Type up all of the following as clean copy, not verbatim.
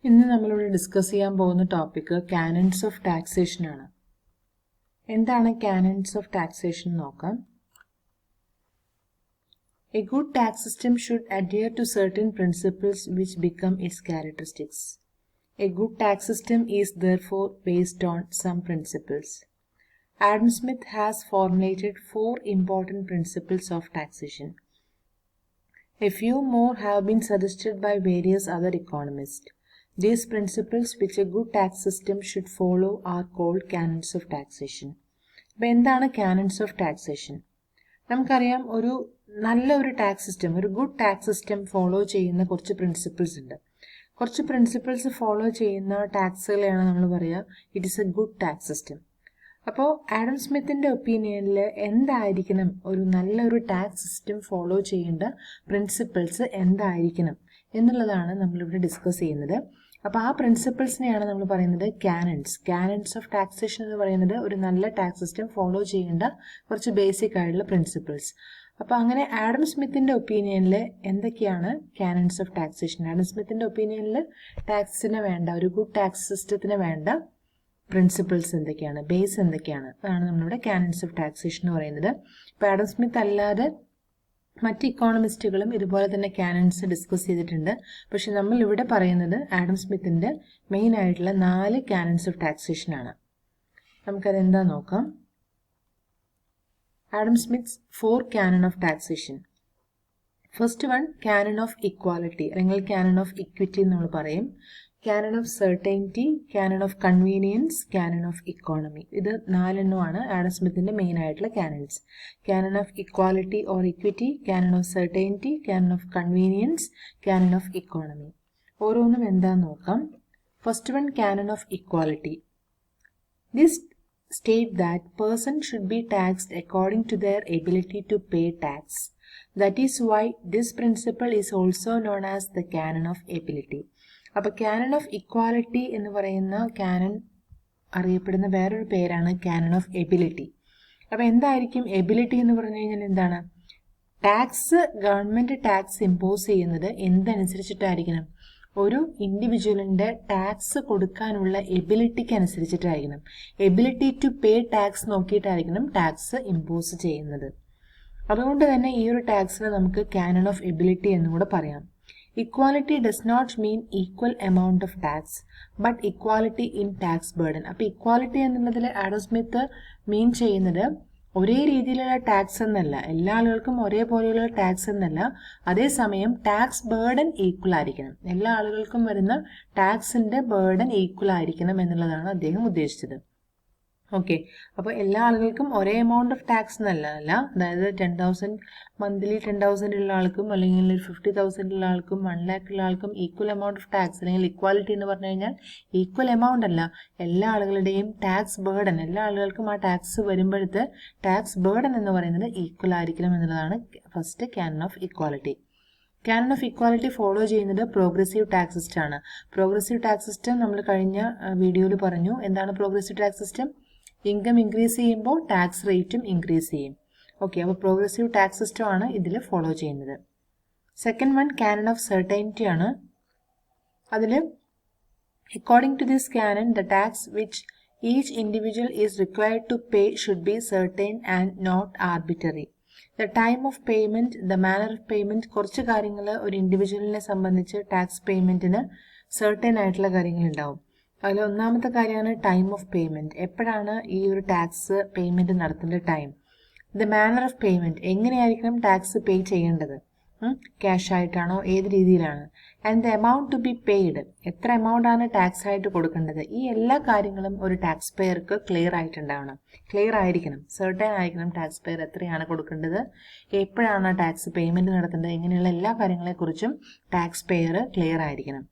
ഇന്ന് നമ്മളിവിടെ ഡിസ്കസ് ചെയ്യാൻ പോകുന്ന ടോപ്പിക് കാനൺസ് ഓഫ് ടാക്സേഷൻ ആണ്. എന്താണ് കാനൺസ് ഓഫ് ടാക്സേഷൻ നോക്കാം. A good tax system should adhere to certain principles which become its characteristics. A good tax system is therefore based on some principles. Adam Smith has formulated 4 important principles of taxation. A few more have been suggested by various other economists. These principles which a good tax system should follow are called canons of taxation. അപ്പോൾ എന്താണ് canons of taxation? നമുക്കറിയാം ഒരു നല്ലൊരു tax system, ഒരു good tax system follow ചെയ്യുന്ന കുറച്ച് principles ഉണ്ട്. കുറച്ച് പ്രിൻസിപ്പിൾസ് ഫോളോ ചെയ്യുന്ന ടാക്സുകളെയാണ് നമ്മൾ പറയുക it is A good tax system. അപ്പോൾ ആഡം സ്മിത്തിൻ്റെ ഒപ്പീനിയനിൽ എന്തായിരിക്കണം ഒരു നല്ലൊരു ടാക്സ് സിസ്റ്റം ഫോളോ ചെയ്യേണ്ട പ്രിൻസിപ്പിൾസ് എന്തായിരിക്കണം എന്നുള്ളതാണ് നമ്മളിവിടെ ഡിസ്കസ് ചെയ്യുന്നത്. അപ്പോൾ ആ പ്രിൻസിപ്പിൾസിനെയാണ് നമ്മൾ പറയുന്നത് കാനൺസ് ഓഫ് ടാക്സേഷൻ എന്ന് പറയുന്നത് ഒരു നല്ല ടാക്സ് സിസ്റ്റം ഫോളോ ചെയ്യേണ്ട കുറച്ച് ബേസിക് ആയിട്ടുള്ള പ്രിൻസിപ്പിൾസ്. അപ്പോൾ അങ്ങനെ ആഡം സ്മിത്തിൻ്റെ ഒപ്പീനിയനിൽ എന്തൊക്കെയാണ് കാനൺസ് ഓഫ് ടാക്സേഷൻ? ആഡം സ്മിത്തിൻ്റെ ഒപ്പീനിയനിൽ ടാക്സിന് വേണ്ട ഒരു ഗുഡ് ടാക്സ് സിസ്റ്റത്തിന് വേണ്ട പ്രിൻസിപ്പിൾസ് എന്തൊക്കെയാണ്, ബേസ് എന്തൊക്കെയാണ്, അതാണ് നമ്മളിവിടെ കാനൺസ് ഓഫ് ടാക്സേഷൻ എന്ന് പറയുന്നത്. അപ്പോൾ ആഡം സ്മിത്ത് അല്ലാതെ മറ്റ് ഇക്കോണമിസ്റ്റുകളും ഇതുപോലെ തന്നെ കാനൺസ് ഡിസ്കസ് ചെയ്തിട്ടുണ്ട്. പക്ഷെ നമ്മൾ ഇവിടെ പറയുന്നത് ആഡം സ്മിത്തിൻ്റെ മെയിൻ ആയിട്ടുള്ള 4 കാനൺസ് ഓഫ് ടാക്സേഷൻ ആണ്. നമുക്കതെന്താ നോക്കാം. Adam smiths 4 canon of taxation. First one canon of equality അല്ലെങ്കിൽ canon of equity എന്ന് നമ്മൾ പറയും. canon of certainty, canon of convenience, canon of economy. ഇത് 4 എണ്ണമാണ് ആഡം സ്മിത്തിൻ്റെ മെയിൻ ആയിട്ടുള്ള canons. canon of equality or equity, canon of certainty, canon of convenience, canon of economy. ഓരോന്നും എന്താന്ന് നോക്കാം. First one canon of equality. This state that person should be taxed according to their ability to pay tax. That is why this principle is also known as the canon of ability. അപ്പോൾ canon of equality എന്ന് പറയുന്ന canon അറിയപ്പെടുന്ന വേറൊരു പേരാണ് canon of ability. അപ്പോൾ എന്തായിരിക്കും ability എന്ന് പറഞ്ഞു കഴിഞ്ഞാൽ എന്താണ്? ടാക്സ്, ഗവൺമെൻറ് ടാക്സ് ഇമ്പോസ് ചെയ്യുന്നത് എന്തനുസരിച്ചിട്ടായിരിക്കണം? ഒരു ഇൻഡിവിജ്വലിൻ്റെ ടാക്സ് കൊടുക്കാനുള്ള എബിലിറ്റിക്ക് അനുസരിച്ചിട്ടായിരിക്കണം. എബിലിറ്റി ടു പേ ടാക്സ് നോക്കിയിട്ടായിരിക്കണം ടാക്സ് ഇമ്പോസ് ചെയ്യുന്നത്. അതുകൊണ്ട് തന്നെ ഈ ഒരു ടാക്സിനെ നമുക്ക് കാനൺ ഓഫ് എബിലിറ്റി എന്നും കൂടെ പറയാം. Equality does not mean equal amount of tax but equality in tax burden. അപ്പോൾ ഇക്വാലിറ്റി എന്നുള്ളതിൽ ആഡം സ്മിത്ത് മീൻ ചെയ്യുന്നത് ഒരേ രീതിയിലുള്ള ടാക്സ് എന്നല്ല, എല്ലാ ആളുകൾക്കും ഒരേപോലെയുള്ള ടാക്സ് എന്നല്ല, അതേസമയം ടാക്സ് ബേർഡൻ ഈക്വൽ ആയിരിക്കണം. എല്ലാ ആളുകൾക്കും വരുന്ന ടാക്സിൻ്റെ ബേർഡൻ ഈക്വൽ ആയിരിക്കണം എന്നുള്ളതാണ് അദ്ദേഹം ഉദ്ദേശിച്ചത്. ഓക്കെ, അപ്പോൾ എല്ലാ ആളുകൾക്കും ഒരേ എമൗണ്ട് ഓഫ് ടാക്സ് എന്നല്ല, അതായത് 10,000 മന്ത്ലി 10,000 ഉള്ള ആൾക്കും അല്ലെങ്കിൽ 50,000 ഉള്ള ആൾക്കും 1 lakh ഉള്ള ആൾക്കും ഈക്വൽ എമൗണ്ട് ഓഫ് ടാക്സ് അല്ലെങ്കിൽ ഇക്വാലിറ്റി എന്ന് പറഞ്ഞു കഴിഞ്ഞാൽ ഈക്വൽ എമൗണ്ട് അല്ല, എല്ലാ ആളുകളുടെയും ടാക്സ് ബേർഡൻ, എല്ലാ ആളുകൾക്കും ആ ടാക്സ് വരുമ്പോഴത്തെ ടാക്സ് ബേർഡൻ എന്ന് പറയുന്നത് ഈക്വൽ ആയിരിക്കണം എന്നുള്ളതാണ് first canon of equality. Canon of equality follow ചെയ്യുന്നത് പ്രോഗ്രസീവ് ടാക്സ് സിസ്റ്റം ആണ്. പ്രോഗ്രസീവ് ടാക്സ് സിസ്റ്റം നമ്മൾ കഴിഞ്ഞ വീഡിയോയിൽ പറഞ്ഞു. എന്താണ് progressive tax system? Income increase ചെയ്യുമ്പോൾ ടാക്സ് റേറ്റും ഇൻക്രീസ് ചെയ്യും. ഓക്കെ, അപ്പോൾ പ്രോഗ്രസീവ് ടാക്സ് സിസ്റ്റം ആണ് ഇതിൽ ഫോളോ ചെയ്യുന്നത്. Second one canon of certainty ആണ്. അതിൽ according to this canon the tax which each individual is required to pay should be certain and not arbitrary. The time of payment, the manner of payment, കുറച്ച് കാര്യങ്ങൾ ഒരു ഇൻഡിവിജ്വലിനെ സംബന്ധിച്ച് tax പേയ്മെൻറ്റിന് certain ആയിട്ടുള്ള കാര്യങ്ങളുണ്ടാവും. അതിൽ ഒന്നാമത്തെ കാര്യമാണ് ടൈം ഓഫ് പേയ്മെൻറ്റ്. എപ്പോഴാണ് ഈ ഒരു ടാക്സ് പേയ്മെൻറ്റ് നടത്തേണ്ട time. The manner of payment, എങ്ങനെയായിരിക്കണം ടാക്സ് പേ ചെയ്യേണ്ടത്, ക്യാഷ് ആയിട്ടാണോ ഏത് രീതിയിലാണ്. And the amount to be paid, എത്ര എമൗണ്ട് ആണ് ടാക്സ് ആയിട്ട് കൊടുക്കേണ്ടത്. ഈ എല്ലാ കാര്യങ്ങളും ഒരു ടാക്സ് പെയർക്ക് ക്ലിയർ ആയിരിക്കണം, സെർട്ടൈൻ ആയിരിക്കണം ടാക്സ് പെയർ എത്രയാണ് കൊടുക്കേണ്ടത്, എപ്പോഴാണ് ടാക്സ് പേയ്മെൻറ്റ് നടത്തേണ്ടത്, ഇങ്ങനെയുള്ള എല്ലാ കാര്യങ്ങളെക്കുറിച്ചും ടാക്സ് പെയർ ക്ലിയർ ആയിരിക്കണം.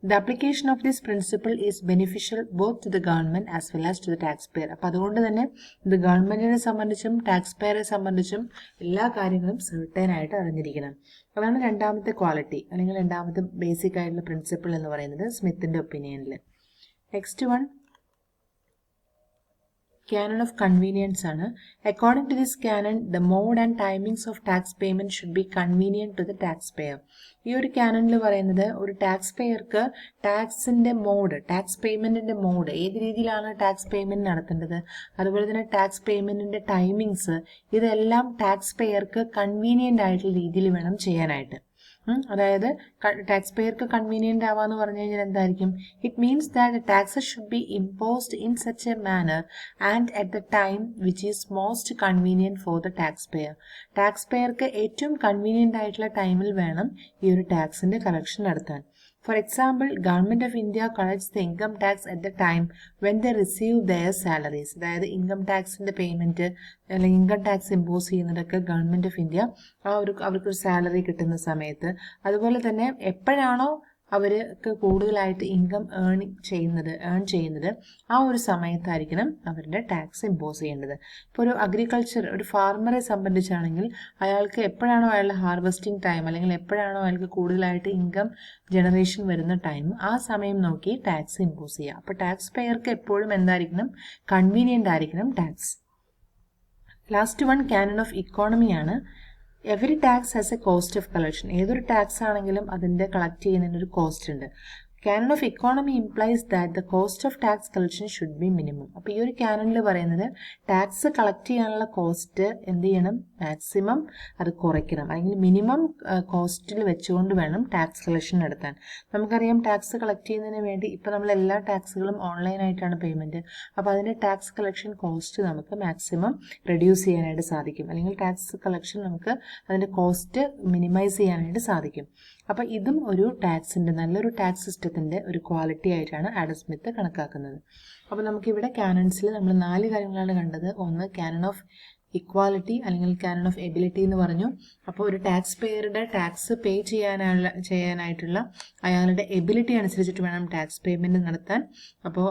The application of this principle is beneficial both to the government as well as to the taxpayer. അപ്പോൾ അതുകൊണ്ട് തന്നെ ഇത് ഗവൺമെൻറ്റിനെ സംബന്ധിച്ചും ടാക്സ് പെയറെ സംബന്ധിച്ചും എല്ലാ കാര്യങ്ങളും സെർട്ടൈൻ ആയിട്ട് അറിഞ്ഞിരിക്കണം. അതാണ് രണ്ടാമത്തെ ക്വാളിറ്റി അല്ലെങ്കിൽ രണ്ടാമത്തെ ബേസിക് ആയിട്ടുള്ള പ്രിൻസിപ്പിൾ എന്ന് പറയുന്നത് സ്മിത്തിൻ്റെ ഒപ്പീനിയനിൽ. Next one canon of convenience ആണ്. According to this canon, the mode and timings of tax payment should be convenient to the taxpayer. ഈ ഒരു കാനണിൽ പറയുന്നത് ഒരു ടാക്സ് പേയർക്ക് ടാക്സിന്റെ മോഡ്, ടാക്സ് പേയ്മെന്റിന്റെ മോഡ്, ഏത് രീതിയിലാണ് ടാക്സ് പേയ്മെന്റ് നടത്തേണ്ടത്, അതുപോലെ തന്നെ ടാക്സ് പേയ്മെന്റിന്റെ ടൈമിങ്സ്, ഇതെല്ലാം ടാക്സ് പേയർക്ക് കൺവീനിയന്റ് ആയിട്ടുള്ള രീതിയിൽ വേണം ചെയ്യാനായിട്ട്. അതായത് ടാക്സ് പേയർക്ക് കൺവീനിയന്റ് ആവാന്ന് പറഞ്ഞു കഴിഞ്ഞാൽ എന്തായിരിക്കും? It means that taxes should be imposed in such a manner and at the time which is most convenient for the tax payer. Tax പേയർക്ക് ഏറ്റവും കൺവീനിയന്റ് ആയിട്ടുള്ള ടൈമിൽ വേണം ഈ ഒരു ടാക്സിന്റെ കളക്ഷൻ നടത്താൻ. For example, Government of India collects the income tax at the time when they receive their salaries. അതായത് ഇൻകം ടാക്സിന്റെ പേയ്മെന്റ് അല്ലെങ്കിൽ ഇൻകം ടാക്സ് ഇമ്പോസ് ചെയ്യുന്നതൊക്കെ ഗവൺമെന്റ് ഓഫ് ഇന്ത്യ അവർക്കൊരു സാലറി കിട്ടുന്ന സമയത്ത്, അതുപോലെ തന്നെ എപ്പോഴാണോ അവർക്ക് കൂടുതലായിട്ട് ഇൻകം ഏൺ ചെയ്യുന്നത് ആ ഒരു സമയത്തായിരിക്കണം അവരുടെ ടാക്സ് ഇമ്പോസ് ചെയ്യേണ്ടത്. ഇപ്പോൾ ഒരു ഫാർമറെ സംബന്ധിച്ചാണെങ്കിൽ അയാൾക്ക് എപ്പോഴാണോ അയാളുടെ ഹാർവെസ്റ്റിംഗ് ടൈം അല്ലെങ്കിൽ എപ്പോഴാണോ അയാൾക്ക് കൂടുതലായിട്ട് ഇൻകം ജനറേഷൻ വരുന്ന ടൈം, ആ സമയം നോക്കി ടാക്സ് ഇമ്പോസ് ചെയ്യുക. അപ്പോൾ ടാക്സ് പേയർക്ക് എപ്പോഴും എന്തായിരിക്കണം? കൺവീനിയന്റ് ആയിരിക്കണം tax. Last one canon of economy ആണ്. Every tax has a cost of collection. ഏതൊരു ടാക്സ് ആണെങ്കിലും അതിന്റെ കളക്ട് ചെയ്യുന്നതിന് ഒരു കോസ്റ്റ് ഉണ്ട്. Canon of economy implies that the cost of tax collection should be minimum. അപ്പോൾ ഈ ഒരു കാനണിൽ പറയുന്നത് ടാക്സ് കളക്ട് ചെയ്യാനുള്ള കോസ്റ്റ് എന്ത് ചെയ്യണം? മാക്സിമം അത് കുറയ്ക്കണം, അല്ലെങ്കിൽ മിനിമം കോസ്റ്റിൽ വെച്ചുകൊണ്ട് വേണം ടാക്സ് കളക്ഷൻ നടത്താൻ. നമുക്കറിയാം ടാക്സ് കളക്ട് ചെയ്യുന്നതിന് വേണ്ടി ഇപ്പോൾ നമ്മൾ എല്ലാ ടാക്സുകളും ഓൺലൈനായിട്ടാണ് പേയ്മെന്റ്. അപ്പോൾ അതിന്റെ ടാക്സ് കളക്ഷൻ കോസ്റ്റ് നമുക്ക് മാക്സിമം റെഡ്യൂസ് ചെയ്യാനായിട്ട് സാധിക്കും, അല്ലെങ്കിൽ ടാക്സ് കളക്ഷൻ നമുക്ക് അതിന്റെ കോസ്റ്റ് മിനിമൈസ് ചെയ്യാനായിട്ട് സാധിക്കും. അപ്പോൾ ഇതും ഒരു നല്ലൊരു ടാക്സ് സിസ്റ്റത്തിന്റെ ഒരു ക്വാളിറ്റി ആയിട്ടാണ് ആഡം സ്മിത്ത് കണക്കാക്കുന്നത്. അപ്പോൾ നമുക്കിവിടെ കാനൺസിൽ നമ്മൾ 4 കാര്യങ്ങളാണ് കണ്ടത്. ഒന്ന് കാനൺ ഓഫ് ഇക്വാലിറ്റി അല്ലെങ്കിൽ കാനൺ ഓഫ് എബിലിറ്റി എന്ന് പറഞ്ഞു. അപ്പോൾ ഒരു ടാക്സ് പേയറുടെ ടാക്സ് പേ ചെയ്യാനായിട്ടുള്ള അയാളുടെ എബിലിറ്റി അനുസരിച്ചിട്ട് വേണം ടാക്സ് പേയ്മെന്റ് നടത്താൻ. അപ്പോൾ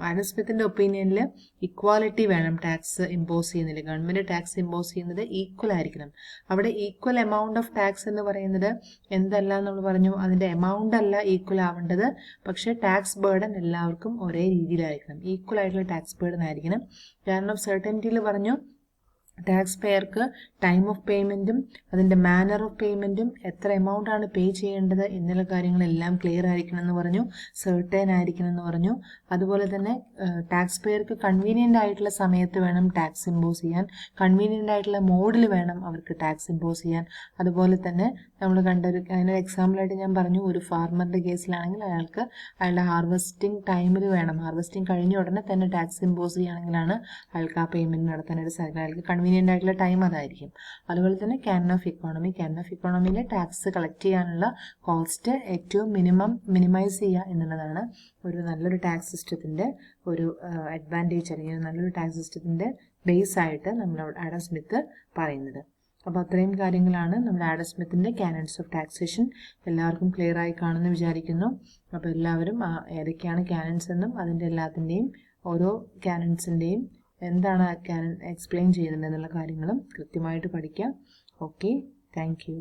ആഡം സ്മിത്തിന്റെ ഒപ്പീനിയനിൽ ഇക്വാലിറ്റി വേണം ടാക്സ് ഇമ്പോസ് ചെയ്യുന്നതിൽ. ഗവൺമെന്റ് ടാക്സ് ഇമ്പോസ് ചെയ്യുന്നത് ഈക്വൽ ആയിരിക്കണം. അവിടെ ഈക്വൽ എമൗണ്ട് ഓഫ് ടാക്സ് എന്ന് പറയുന്നത് എന്തല്ല നമ്മൾ പറഞ്ഞു, അതിന്റെ എമൗണ്ട് അല്ല ഈക്വൽ ആവേണ്ടത്, പക്ഷേ ടാക്സ് ബേർഡൻ എല്ലാവർക്കും ഒരേ രീതിയിലായിരിക്കണം, ഈക്വൽ ആയിട്ടുള്ള ടാക്സ് ബേർഡൻ ആയിരിക്കണം. കാരണം ഓഫ് സെർട്ടനിറ്റിയിൽ പറഞ്ഞു ടാക്സ് പേയർക്ക് ടൈം ഓഫ് പേയ്മെന്റും അതിന്റെ മാനർ ഓഫ് പേയ്മെന്റും എത്ര എമൗണ്ട് ആണ് പേ ചെയ്യേണ്ടത് എന്നുള്ള കാര്യങ്ങളെല്ലാം ക്ലിയർ ആയിരിക്കണം എന്ന് പറഞ്ഞു, സെർട്ടൈൻ ആയിരിക്കണം എന്ന് പറഞ്ഞു. അതുപോലെ തന്നെ ടാക്സ് പേയർക്ക് കൺവീനിയന്റ് ആയിട്ടുള്ള സമയത്ത് വേണം ടാക്സ് ഇമ്പോസ് ചെയ്യാൻ, കൺവീനിയന്റ് ആയിട്ടുള്ള മോഡിൽ വേണം അവർക്ക് ടാക്സ് ഇമ്പോസ് ചെയ്യാൻ. അതുപോലെ തന്നെ നമ്മൾ അതിനൊരു എക്സാമ്പിളായിട്ട് ഞാൻ പറഞ്ഞു, ഒരു ഫാർമറിന്റെ കേസിലാണെങ്കിൽ അയാൾക്ക് അയാളുടെ ഹാർവെസ്റ്റിംഗ് ടൈമിൽ വേണം, ഹാർവെസ്റ്റിംഗ് കഴിഞ്ഞ ഉടനെ തന്നെ ടാക്സ് ഇമ്പോസ് ചെയ്യുകയാണെങ്കിലാണ് അയാൾക്ക് ആ പേയ്മെന്റ് നടത്താനായിട്ട് സാധിക്കും. അയാൾക്ക് കൺവീനിയന്റ് ആയിട്ടുള്ള ടൈം അതായിരിക്കും. അതുപോലെ തന്നെ കാനൺ ഓഫ് ഇക്കോണമിയിലെ ടാക്സ് കളക്ട് ചെയ്യാനുള്ള കോസ്റ്റ് ഏറ്റവും മിനിമൈസ് ചെയ്യുക എന്നുള്ളതാണ് ഒരു നല്ലൊരു ടാക്സ് സിസ്റ്റത്തിന്റെ ഒരു അഡ്വാൻറ്റേജ്, അല്ലെങ്കിൽ നല്ലൊരു ടാക്സ് സിസ്റ്റത്തിന്റെ ബേസ് ആയിട്ട് നമ്മൾ ആഡം സ്മിത്ത് പറയുന്നത്. അപ്പോൾ അത്രയും കാര്യങ്ങളാണ് നമ്മുടെ ആഡം സ്മിത്തിന്റെ കാനൺസ് ഓഫ് ടാക്സേഷൻ. എല്ലാവർക്കും ക്ലിയർ ആയി കാണുമെന്ന് വിചാരിക്കുന്നു. അപ്പോൾ എല്ലാവരും ഏതൊക്കെയാണ് കാനൺസ് എന്നും അതിൻ്റെ എല്ലാത്തിൻ്റെയും ഓരോ കാനൺസിൻ്റെയും എന്താണ് കാനൺ എക്സ്പ്ലെയിൻ ചെയ്യുന്നത് എന്നുള്ള കാര്യങ്ങളും കൃത്യമായിട്ട് പഠിക്കുക. Okay, thank you.